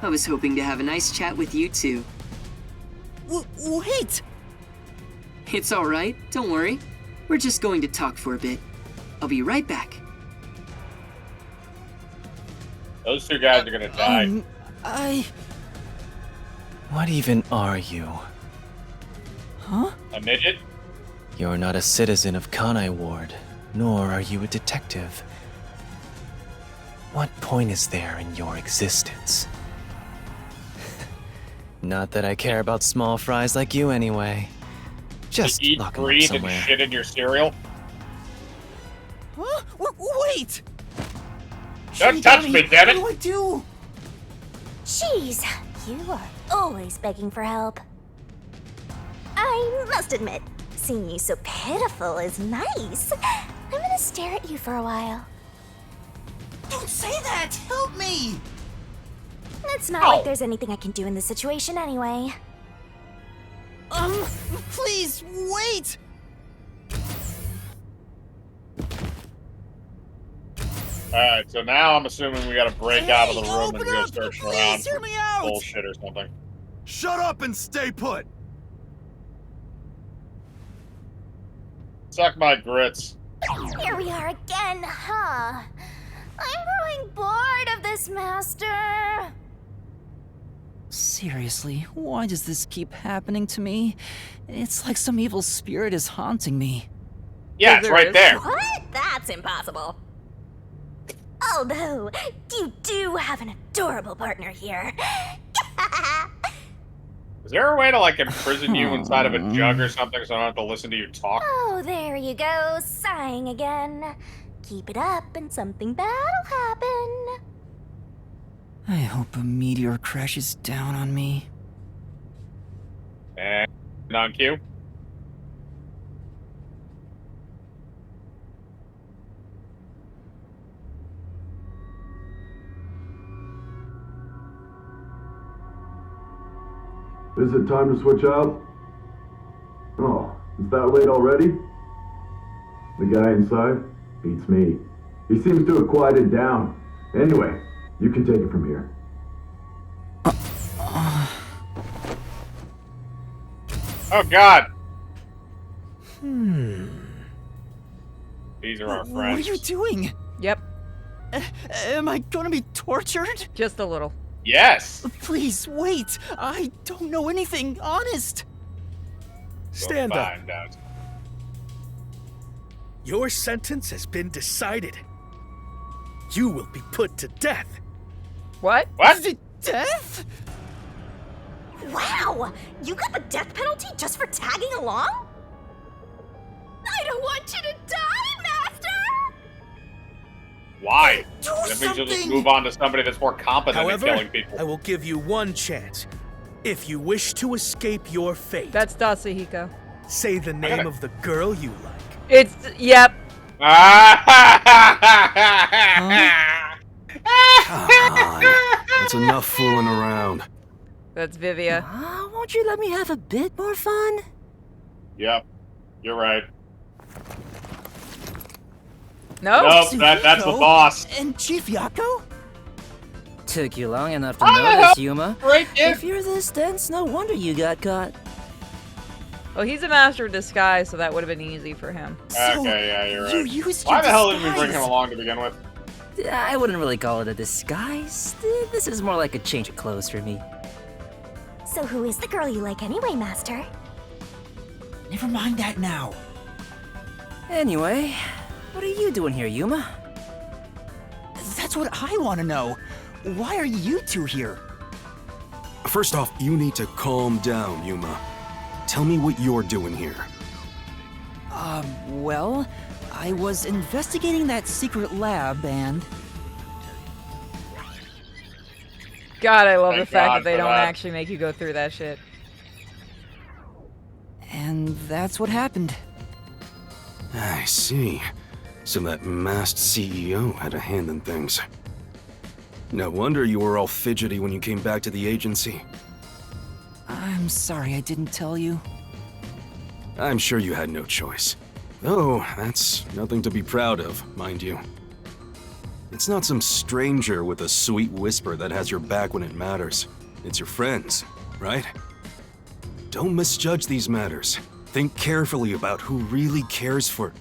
I was hoping to have a nice chat with you two. Wait! It's all right, don't worry. We're just going to talk for a bit. I'll be right back. Those two guys are gonna die. What even are you? Huh? A midget? You're not a citizen of Kanai Ward, nor are you a detective. What point is there in your existence? Not that I care about small fries like you anyway. Just To eat, lock 'em up breathe, and somewhere. shit in your cereal? Huh? Wait! Don't touch me, damn it! What do I do? Jeez, you are always begging for help. I must admit, seeing you so pitiful is nice. I'm gonna stare at you for a while. Don't say that! Help me! It's not Ow. like there's anything I can do in this situation anyway. Please, wait! Alright, so now I'm assuming we gotta break out of the room and open go up! searching Please, around hear for me out! bullshit or something. Shut up and stay put! Suck my grits. Here we are again, huh? I'm growing bored of this, Master. Seriously, why does this keep happening to me? It's like some evil spirit is haunting me. Yeah, it's there right is. there. What? That's impossible. Although, you do have an adorable partner here. Is there a way to, like, imprison you inside of a jug or something so I don't have to listen to you talk? Oh, there you go, sighing again. Keep it up and something bad'll happen. I hope a meteor crashes down on me. And on cue. Is it time to switch out? Oh, is that late already? The guy inside beats me. He seems to have quieted down. Anyway, you can take it from here. Oh God. These are our What are friends. you doing? Yep, Am I gonna be tortured? just a little. Yes. Please, wait. I don't know anything, honest. Stand We'll up. find out. Your sentence has been decided. You will be put to death. What? What? Death? Wow! You got the death penalty just for tagging along? I don't want you to die, Master! Why? Do That means you'll just something! move on to somebody that's more competent However, at killing people. I will give you one chance. If you wish to escape your fate, That's Dasahiko. say the name gotta- of the girl you like. It's, yep. Come on. That's enough fooling around. That's Vivia. Won't you let me have a bit more fun? Yep. You're right. No? Nope, that's the Zuhiko? boss. And Chief Yako? Took you long enough to How the notice, hell- Yuma. Break If it. you're this dense, no wonder you got caught. Well, he's a master of disguise, so that would have been easy for him. Okay, yeah, you're You right. used Why your the hell did we bring him disguise. along to begin with? I wouldn't really call it a disguise. This is more like a change of clothes for me. So who is the girl you like anyway, Master? Never mind that now. Anyway, what are you doing here, Yuma? That's what I want to know. Why are you two here? First off, you need to calm down, Yuma. Tell me what you're doing here. Well, I was investigating that secret lab and... God, I love Thank the fact God that they for don't that. actually make you go through that shit. And that's what happened. I see. So that masked CEO had a hand in things. No wonder you were all fidgety when you came back to the agency. I'm sorry I didn't tell you. I'm sure you had no choice. Though, that's nothing to be proud of, mind you. It's not some stranger with a sweet whisper that has your back when it matters. It's your friends, right? Don't misjudge these matters. Think carefully about who really cares for...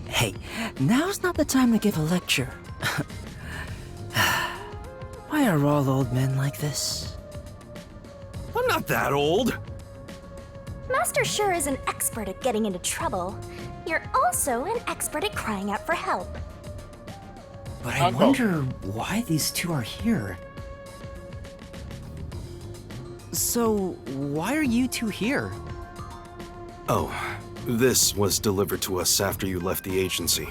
Hey, now's not the time to give a lecture. Why are all old men like this? I'm not that old! Master sure is an expert at getting into trouble. You're also an expert at crying out for help. But I Uncle. wonder why these two are here. So, why are you two here? Oh, this was delivered to us after you left the agency.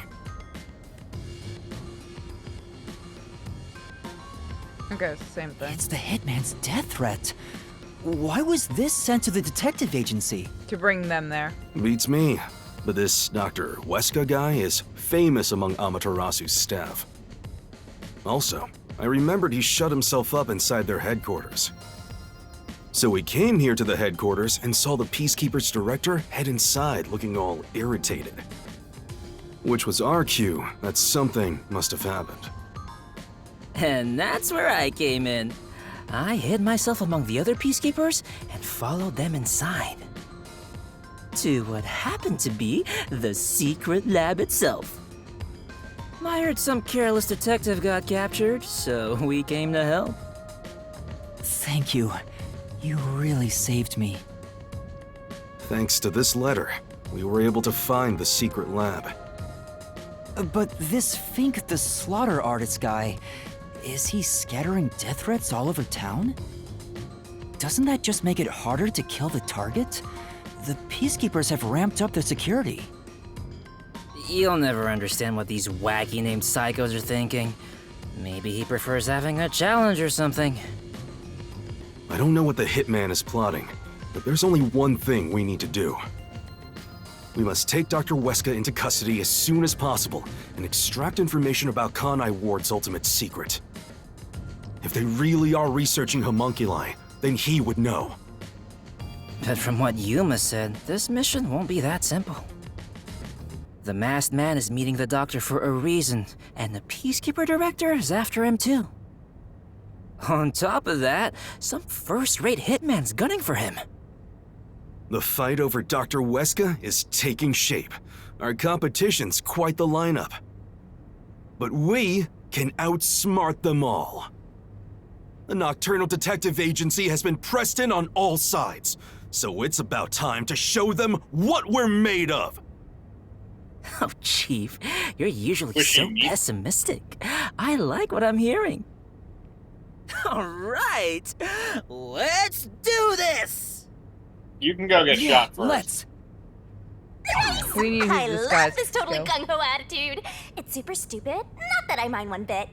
Okay, it's the same thing. It's the hitman's death threat. Why was this sent to the detective agency? To bring them there. Beats me. But this Dr. Weska guy is famous among Amaterasu's staff. Also, I remembered he shut himself up inside their headquarters. So we came here to the headquarters and saw the Peacekeepers director head inside looking all irritated. Which was our cue that something must have happened. And that's where I came in. I hid myself among the other peacekeepers and followed them inside. To what happened to be the secret lab itself. I heard some careless detective got captured, so we came to help. Thank you. You really saved me. Thanks to this letter, we were able to find the secret lab. But this Fink the slaughter artist guy, is he scattering death threats all over town? Doesn't that just make it harder to kill the target? The Peacekeepers have ramped up their security. You'll never understand what these wacky named psychos are thinking. Maybe he prefers having a challenge or something. I don't know what the hitman is plotting, but there's only one thing we need to do. We must take Dr. Weska into custody as soon as possible and extract information about Kanai Ward's ultimate secret. If they really are researching homunculi, then he would know. But from what Yuma said, this mission won't be that simple. The masked man is meeting the doctor for a reason, and the Peacekeeper director is after him too. On top of that, some first-rate hitman's gunning for him. The fight over Dr. Weska is taking shape. Our competition's quite the lineup. But we can outsmart them all. The Nocturnal Detective Agency has been pressed in on all sides, so it's about time to show them what we're made of. Oh, Chief, you're usually Wish so you knew. pessimistic. I like what I'm hearing. All right, let's do this! You can go get shot first. Let's. We need I this love guy's this totally skill. gung-ho attitude. It's super stupid. Not that I mind one bit.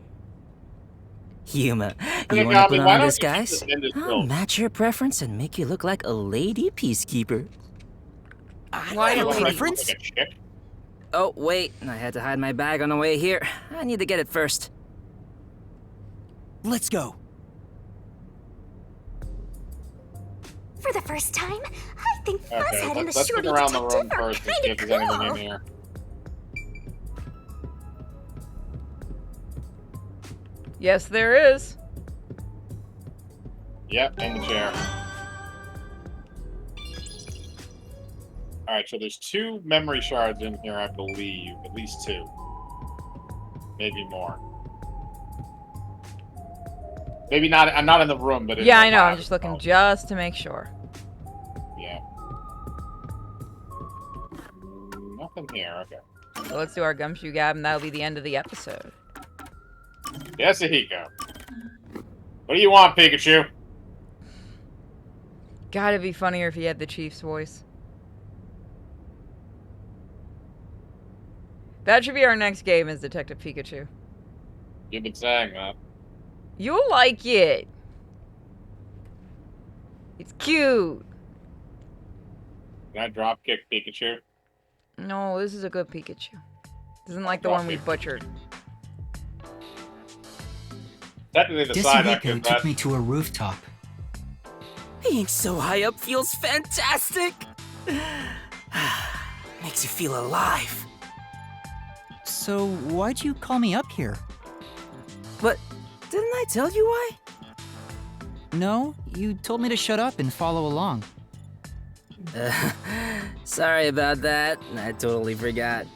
Yuma, Hey, you wanna Goblin, put why on don't a you disguise? just end this I'll build? match your preference and make you look like a lady peacekeeper. Why You a wanna lady? look like a chick? Oh, wait, I had to hide my bag on the way here. I need to get it first. Let's go. For the first time, I think Okay, Fuzzhead and the let's shorty look around the detective room are first and see kind if of there's anything in cool. here. Yes, there is. Yep, in the chair. Alright, so there's 2 memory shards in here, I believe. At least 2. Maybe more. Maybe not. I'm not in the room, but in Yeah, the I know. I'm lab just as looking well. just to make sure. Yeah. Nothing here. Okay. So let's do our gumshoe gab, and that'll be the end of the episode. Yes, Ahiko. What do you want, Pikachu? God, it'd be funnier if he had the Chief's voice. That should be our next game, is Detective Pikachu. You've been saying that. You'll like it. It's cute. Can I drop kick Pikachu? No, this is a good Pikachu. This isn't like the Drop one we kick. butchered. Technically, the side I Disahiko could took me to a rooftop. Being so high up feels fantastic. Makes you feel alive. So why'd you call me up here? But didn't I tell you why? No, you told me to shut up and follow along. Sorry about that. I totally forgot.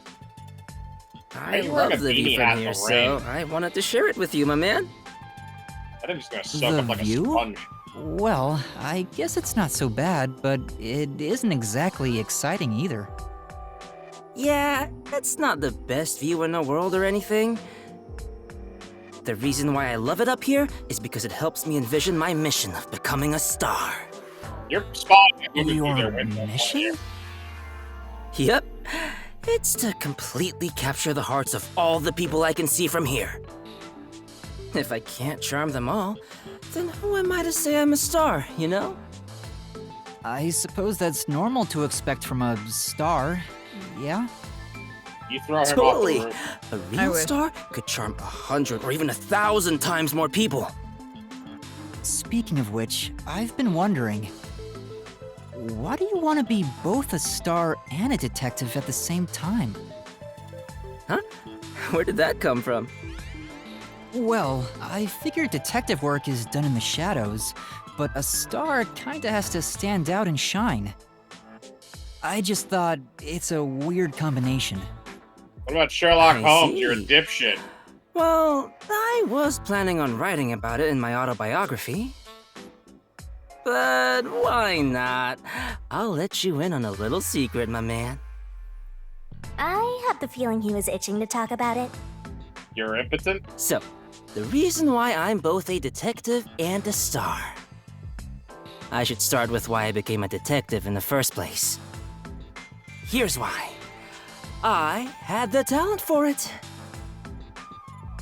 I Hey, you're wearing love a the view beanie hat from in here, the so rain. I wanted to share it with you, my man. I think it's gonna soak The up like view? a sponge. Well, I guess it's not so bad, but it isn't exactly exciting either. Yeah, it's not the best view in the world or anything. The reason why I love it up here is because it helps me envision my mission of becoming a star. You're spotting moving through Your their window. mission? Yep, it's to completely capture the hearts of all the people I can see from here. If I can't charm them all, then who am I to say I'm a star, you know? I suppose that's normal to expect from a star, yeah? You throw him Totally. off the roof. A I real wish. star could charm 100 or even 1,000 times more people. Speaking of which, I've been wondering, why do you want to be both a star and a detective at the same time? Huh? Where did that come from? Well, I figured detective work is done in the shadows, but a star kinda has to stand out and shine. I just thought it's a weird combination. What about Sherlock I Holmes? You're a see. dipshit. Well, I was planning on writing about it in my autobiography. But why not? I'll let you in on a little secret, my man. I had the feeling he was itching to talk about it. You're impotent? So, the reason why I'm both a detective and a star. I should start with why I became a detective in the first place. Here's why. I had the talent for it.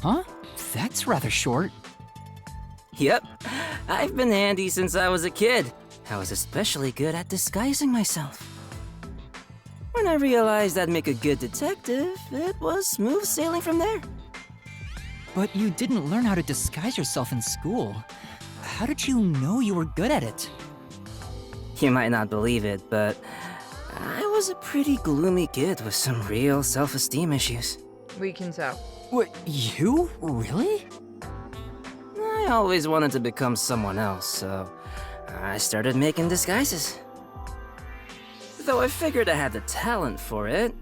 Huh? That's rather short. Yep, I've been handy since I was a kid. I was especially good at disguising myself. When I realized I'd make a good detective, it was smooth sailing from there. But you didn't learn how to disguise yourself in school. How did you know you were good at it? You might not believe it, but I was a pretty gloomy kid with some real self-esteem issues. We can tell. What, you? Really? I always wanted to become someone else, so I started making disguises. Though I figured I had the talent for it,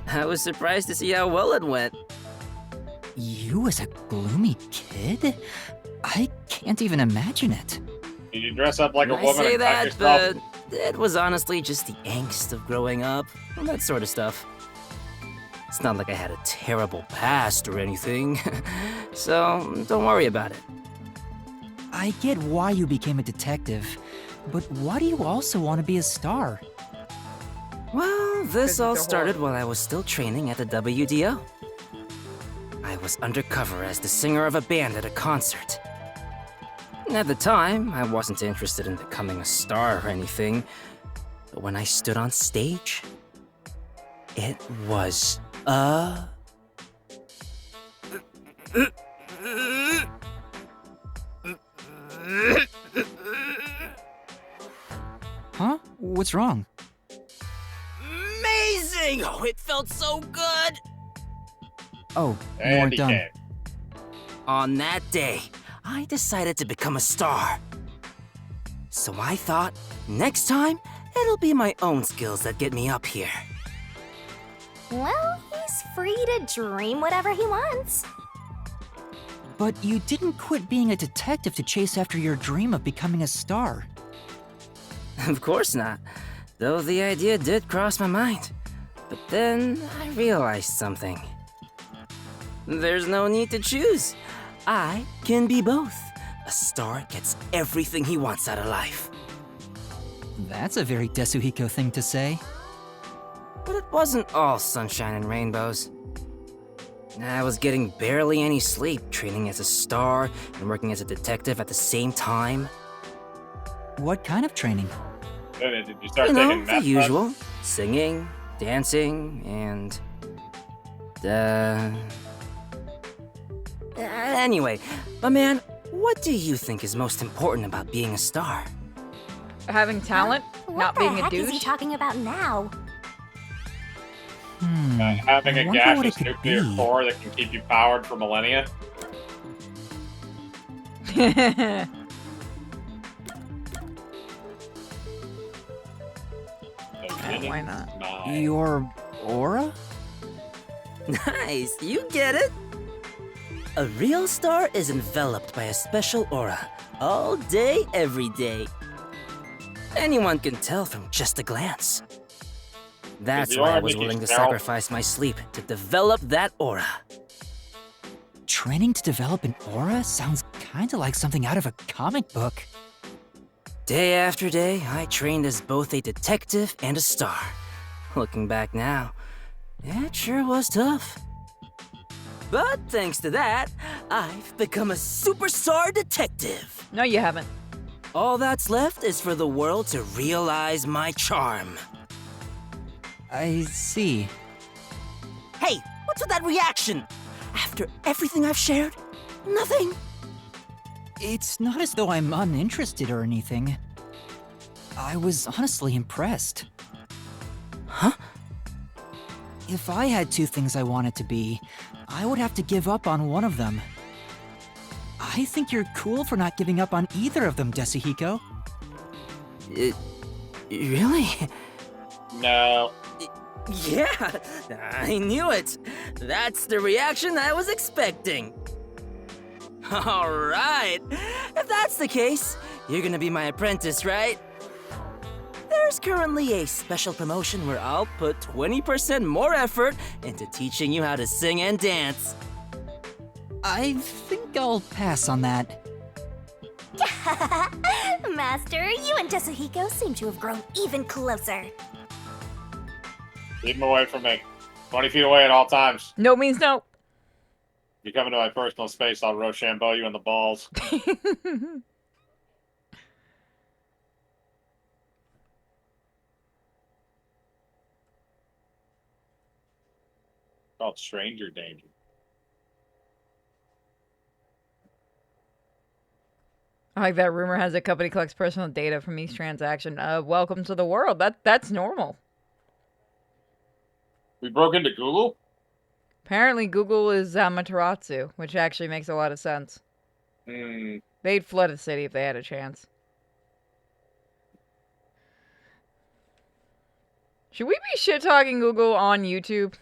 I was surprised to see how well it went. You as a gloomy kid? I can't even imagine it. Did you dress up like a I woman say and cut that, yourself? but it was honestly just the angst of growing up, and that sort of stuff. It's not like I had a terrible past or anything, so don't worry about it. I get why you became a detective, but why do you also want to be a star? Well, this Because all it's a started horror. while I was still training at the WDO. I was undercover as the singer of a band at a concert. At the time, I wasn't interested in becoming a star or anything, but when I stood on stage, it was Huh? What's wrong? amazing! Oh, it felt so good! Oh, you And weren't he done. came. On that day, I decided to become a star. So I thought, next time, it'll be my own skills that get me up here. Well, he's free to dream whatever he wants. But you didn't quit being a detective to chase after your dream of becoming a star. Of course not, though the idea did cross my mind. But then I realized something. There's no need to choose. I can be both. A star gets everything he wants out of life. That's a very Desuhiko thing to say. But it wasn't all sunshine and rainbows. I was getting barely any sleep, training as a star and working as a detective at the same time. What kind of training? Did you start You know, taking the meth usual. Singing, dancing, and... Anyway, my man, what do you think is most important about being a star? Having talent, What not the being a heck is he douche. talking about now? Having I a wonder what gaseous it could nuclear be. core that can keep you powered for millennia. Why not? Nine. Your aura? Nice, you get it. A real star is enveloped by a special aura, all day, every day. Anyone can tell from just a glance. That's you why I already was think willing to he's sterile? sacrifice my sleep to develop that aura. Training to develop an aura sounds kinda like something out of a comic book. Day after day, I trained as both a detective and a star. Looking back now, it sure was tough. But thanks to that, I've become a superstar detective. No, you haven't. All that's left is for the world to realize my charm. I see. Hey, what's with that reaction? After everything I've shared, nothing? It's not as though I'm uninterested or anything. I was honestly impressed. Huh? If I had two things I wanted to be, I would have to give up on one of them. I think you're cool for not giving up on either of them, Desuhiko. Really? No. Yeah, I knew it. That's the reaction I was expecting. All right. If that's the case, you're gonna be my apprentice, right? There's currently a special promotion where I'll put 20% more effort into teaching you how to sing and dance. I think I'll pass on that. Master, you and Desuhiko seem to have grown even closer. Keep him away from me. 20 feet away at all times. No means no. If you come into my personal space, I'll Rochambeau you in the balls. Called stranger danger. I like that rumor has a company collects personal data from each transaction. Welcome to the world. That's normal. We broke into Google? Apparently Google is Amaterasu, which actually makes a lot of sense. Hmm. They'd flood a city if they had a chance. Should we be shit-talking Google on YouTube?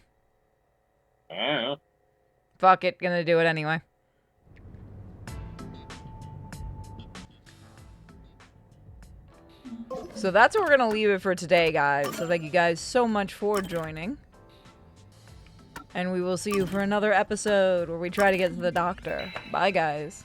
I don't know. Fuck it, gonna do it anyway. So that's where we're gonna leave it for today, guys. So thank you guys so much for joining. And we will see you for another episode where we try to get to the doctor. Bye, guys.